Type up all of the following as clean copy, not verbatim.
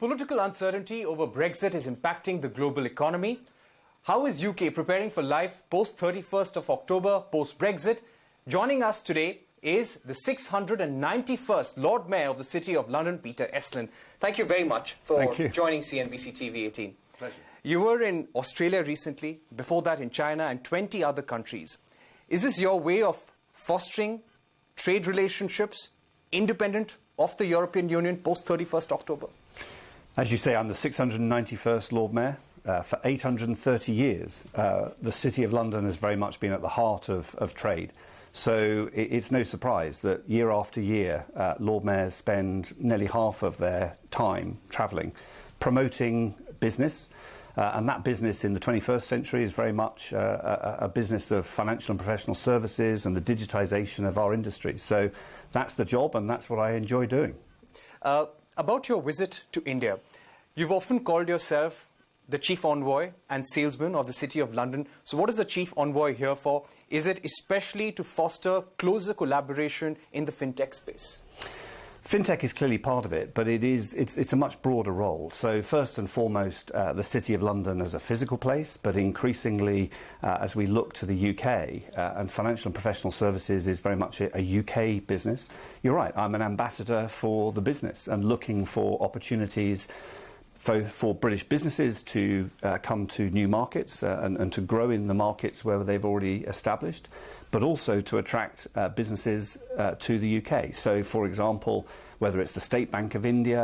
Political uncertainty over Brexit is impacting the global economy. How is UK preparing for life post 31st of October, post Brexit? Joining us today is the 691st Lord Mayor of the City of London, Peter Estlund. Thank you very much for joining CNBC TV 18. Pleasure. You were in Australia recently, before that in China and 20 other countries. Is this your way of fostering trade relationships independent of the European Union post 31st October? As you say, I'm the 691st Lord Mayor. For 830 years, the City of London has very much been at the heart of trade. So it's no surprise that year after year, Lord Mayors spend nearly half of their time travelling, promoting business. And that business in the 21st century is very much a business of financial and professional services and the digitisation of our industry. So that's the job, and that's what I enjoy doing. About your visit to India, you've often called yourself the chief envoy and salesman of the City of London. So what is the chief envoy here for? Is it especially to foster closer collaboration in the fintech space? Fintech is clearly part of it, but it's a much broader role. So first and foremost, the City of London as a physical place, but increasingly as we look to the UK, and financial and professional services is very much a UK business. You're right, I'm an ambassador for the business and looking for opportunities for British businesses to come to new markets and to grow in the markets where they've already established, but also to attract businesses to the UK. So, for example, whether it's the State Bank of India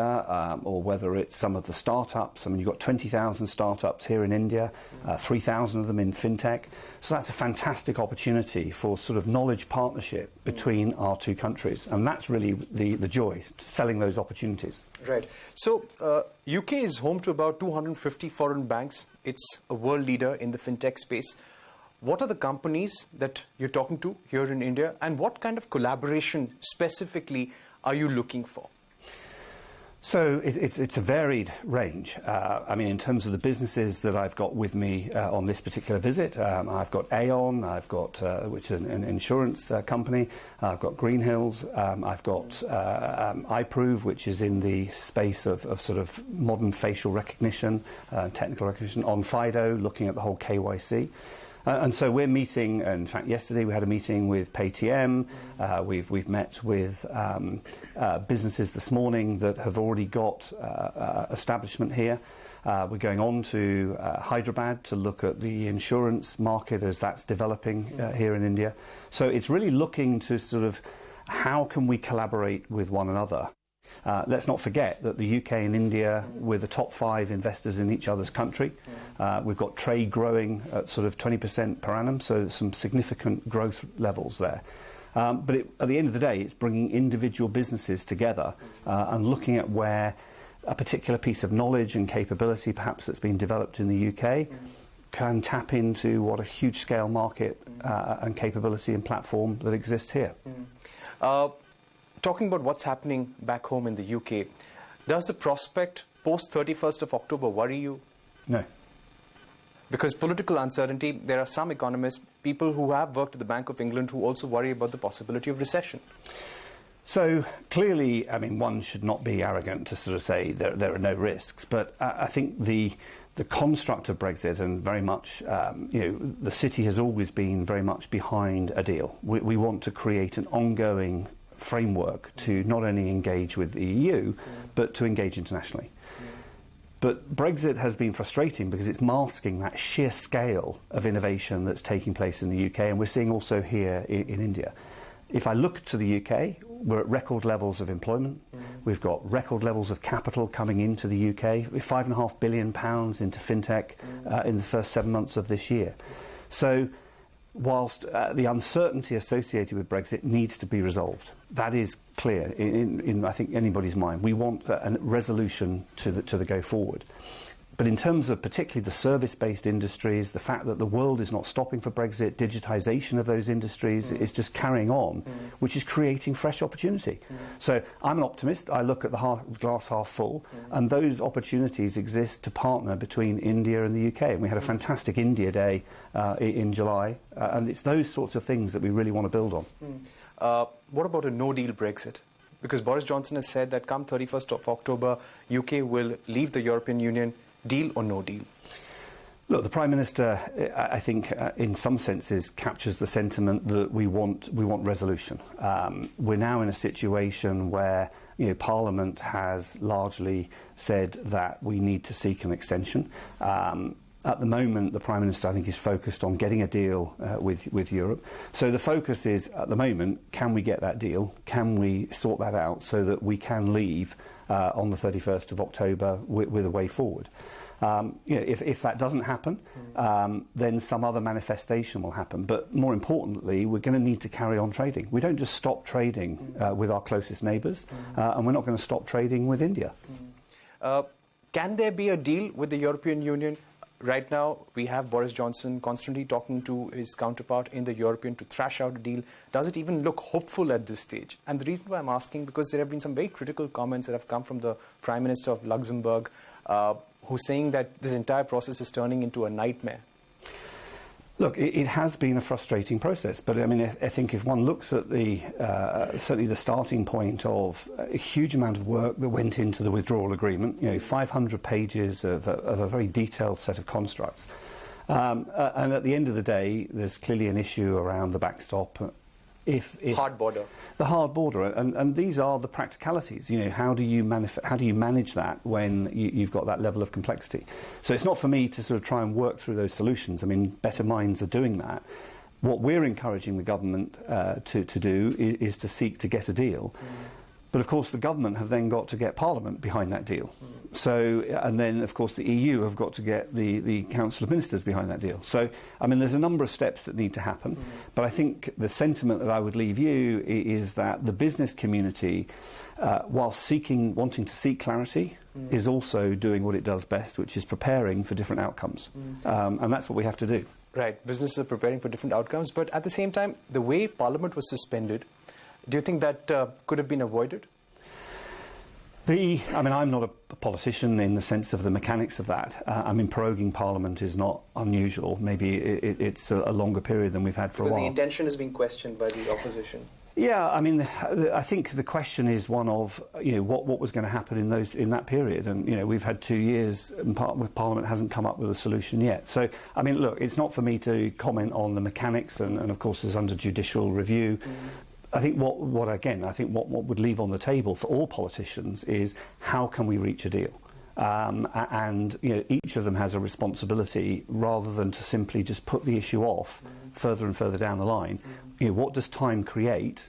or whether it's some of the startups. I mean, you've got 20,000 startups here in India, 3,000 of them in fintech. So that's a fantastic opportunity for sort of knowledge partnership between our two countries. And that's really the joy, selling those opportunities. Right. So UK is home to about 250 foreign banks. It's a world leader in the fintech space. What are the companies that you're talking to here in India, and what kind of collaboration specifically are you looking for? So it's a varied range. I mean, in terms of the businesses that I've got with me on this particular visit, I've got Aon, I've got which is an insurance company. I've got Greenhills. I've got iProve, which is in the space of sort of modern facial recognition, technical recognition. On Fido, looking at the whole KYC. And so we're meeting, in fact yesterday we had a meeting with Paytm, we've met with businesses this morning that have already got establishment here. We're going on to Hyderabad to look at the insurance market as that's developing here in India. So it's really looking to sort of how can we collaborate with one another. Let's not forget that the UK and India, we're the top 5 investors in each other's country. We've got trade growing at sort of 20% per annum, so there's some significant growth levels there. But at the end of the day, it's bringing individual businesses together and looking at where a particular piece of knowledge and capability, perhaps that's been developed in the UK, can tap into what a huge scale market and capability and platform that exists here. Talking about what's happening back home in the UK, does the prospect post 31st of October worry you? No. Because political uncertainty, there are some economists, people who have worked at the Bank of England, who also worry about the possibility of recession. So clearly, I mean, one should not be arrogant to sort of say there are no risks, but I think the construct of Brexit and very much, the city has always been very much behind a deal. We want to create an ongoing framework to not only engage with the EU, but to engage internationally. But Brexit has been frustrating because it's masking that sheer scale of innovation that's taking place in the UK, and we're seeing also here in India. If I look to the UK, we're at record levels of employment. We've got record levels of capital coming into the UK. We're £5.5 billion into fintech in the first 7 months of this year. So whilst the uncertainty associated with Brexit needs to be resolved, that is clear in I think anybody's mind. We want a resolution to the go forward. But in terms of particularly the service-based industries, the fact that the world is not stopping for Brexit, digitisation of those industries is just carrying on, which is creating fresh opportunity. So I'm an optimist. I look at the glass half full, and those opportunities exist to partner between India and the UK. And we had a fantastic India Day in July, and it's those sorts of things that we really want to build on. What about a no-deal Brexit? Because Boris Johnson has said that come 31st of October, UK will leave the European Union, deal or no deal. Look, the Prime Minister, I think, in some senses, captures the sentiment that we want resolution. We're now in a situation where Parliament has largely said that we need to seek an extension. At the moment, the Prime Minister, I think, is focused on getting a deal with Europe. So the focus is, at the moment, can we get that deal? Can we sort that out so that we can leave on the 31st of October with a way forward? If that doesn't happen, then some other manifestation will happen. But more importantly, we're going to need to carry on trading. We don't just stop trading with our closest neighbours, and we're not going to stop trading with India. Can there be a deal with the European Union? Right now, we have Boris Johnson constantly talking to his counterpart in the European to thrash out a deal. Does it even look hopeful at this stage? And the reason why I'm asking, because there have been some very critical comments that have come from the Prime Minister of Luxembourg, who's saying that this entire process is turning into a nightmare. Look, it has been a frustrating process, but I mean, I think if one looks at certainly the starting point of a huge amount of work that went into the withdrawal agreement, 500 pages of a very detailed set of constructs, and at the end of the day, there's clearly an issue around the backstop. Hard border. The hard border, and these are the practicalities. How do you manage that when you've got that level of complexity? So it's not for me to sort of try and work through those solutions. I mean, better minds are doing that. What we're encouraging the government to do is to seek to get a deal. But of course, the government have then got to get Parliament behind that deal. So, and then of course the EU have got to get the Council of Ministers behind that deal. So, I mean, there's a number of steps that need to happen. But I think the sentiment that I would leave you is that the business community, while wanting to seek clarity, is also doing what it does best, which is preparing for different outcomes. And that's what we have to do. Right, businesses are preparing for different outcomes, but at the same time, the way Parliament was suspended, do you think that could have been avoided? I mean, I'm not a politician in the sense of the mechanics of that. I mean, proroguing Parliament is not unusual. Maybe it's a longer period than we've had for a while. Because the intention is being questioned by the opposition. Yeah, I mean, I think the question is one of what was going to happen in that period, and we've had 2 years, and Parliament hasn't come up with a solution yet. So, I mean, look, it's not for me to comment on the mechanics, and of course, it's under judicial review. I think what would leave on the table for all politicians is how can we reach a deal, and each of them has a responsibility rather than to simply just put the issue off further and further down the line. What does time create?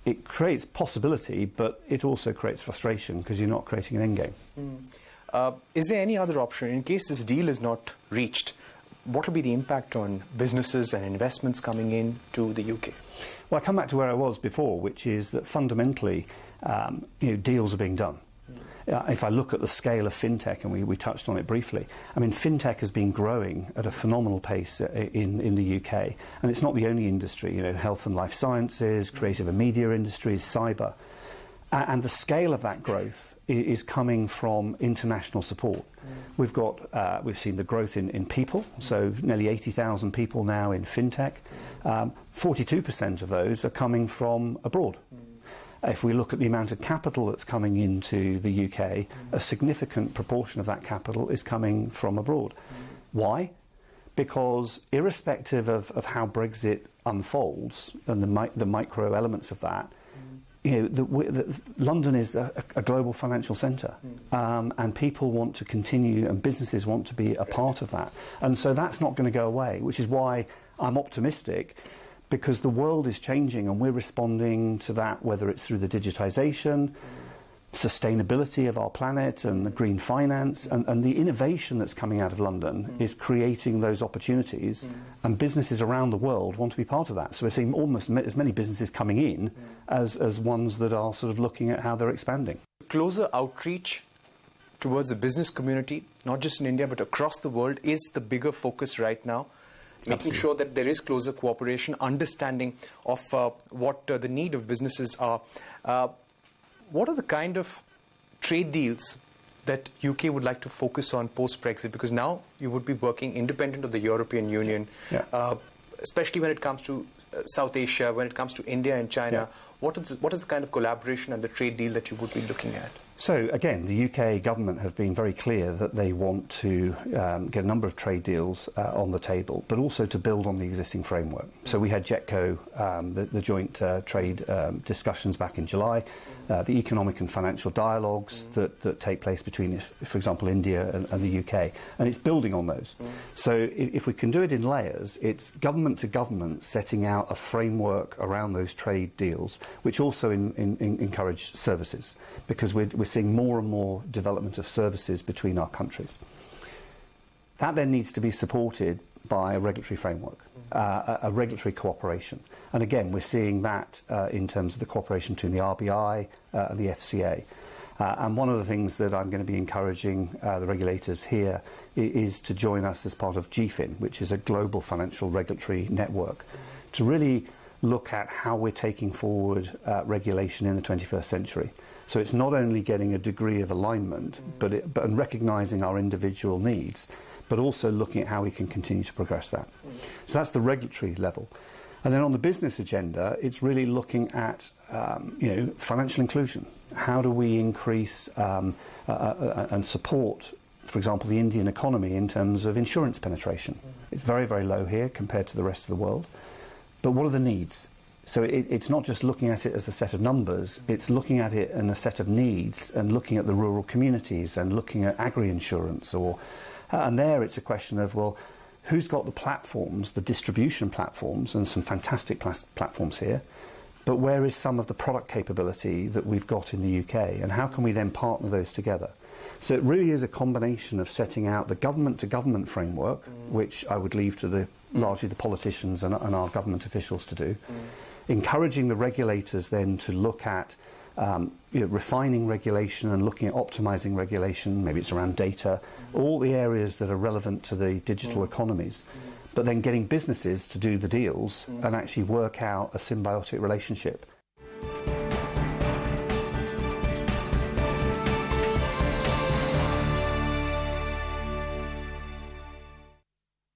It creates possibility, but it also creates frustration because you're not creating an endgame. Is there any other option in case this deal is not reached? What will be the impact on businesses and investments coming in to the UK? Well, I come back to where I was before, which is that fundamentally, deals are being done. If I look at the scale of fintech, and we touched on it briefly, I mean, fintech has been growing at a phenomenal pace in the UK, and it's not the only industry. Health and life sciences, creative and media industries, cyber, and the scale of that growth is coming from international support. We've seen the growth in people, so nearly 80,000 people now in fintech. 42% of those are coming from abroad. If we look at the amount of capital that's coming into the UK, a significant proportion of that capital is coming from abroad. Why? Because irrespective of how Brexit unfolds and the micro elements of that, London is a global financial centre, and people want to continue, and businesses want to be a part of that. And so that's not going to go away, which is why I'm optimistic, because the world is changing and we're responding to that, whether it's through the digitisation, sustainability of our planet and the green finance, and the innovation that's coming out of London is creating those opportunities, and businesses around the world want to be part of that. So we're seeing almost as many businesses coming in as ones that are sort of looking at how they're expanding. Closer outreach towards the business community, not just in India but across the world, is the bigger focus right now. Making sure that there is closer cooperation, understanding of what the need of businesses are. What are the kind of trade deals that UK would like to focus on post-Brexit? Because now you would be working independent of the European Union, especially when it comes to South Asia, when it comes to India and China, Yeah. what is the kind of collaboration and the trade deal that you would be looking at? So again, the UK government have been very clear that they want to get a number of trade deals on the table, but also to build on the existing framework. So we had JETCO, the joint trade discussions back in July, the economic and financial dialogues that take place between, for example, India and the UK, and it's building on those. So if we can do it in layers, it's government to government setting out a framework around those trade deals, which also encourage services, because we're seeing more and more development of services between our countries. That then needs to be supported by a regulatory framework, a regulatory cooperation. And again, we're seeing that in terms of the cooperation between the RBI and the FCA. And one of the things that I'm going to be encouraging the regulators here is to join us as part of GFIN, which is a global financial regulatory network, to really look at how we're taking forward regulation in the 21st century. So it's not only getting a degree of alignment, but recognising our individual needs, but also looking at how we can continue to progress that. So that's the regulatory level. And then on the business agenda, it's really looking at financial inclusion. How do we increase and support, for example, the Indian economy in terms of insurance penetration? It's very, very low here compared to the rest of the world. But what are the needs? So it's not just looking at it as a set of numbers, it's looking at it in a set of needs and looking at the rural communities and looking at agri-insurance. And there it's a question of, well, who's got the platforms, the distribution platforms, and some fantastic platforms here, but where is some of the product capability that we've got in the UK, and how can we then partner those together? So it really is a combination of setting out the government-to-government framework, which I would leave to largely the politicians and our government officials to do, encouraging the regulators then to look at refining regulation and looking at optimising regulation, maybe it's around data, all the areas that are relevant to the digital economies, but then getting businesses to do the deals and actually work out a symbiotic relationship.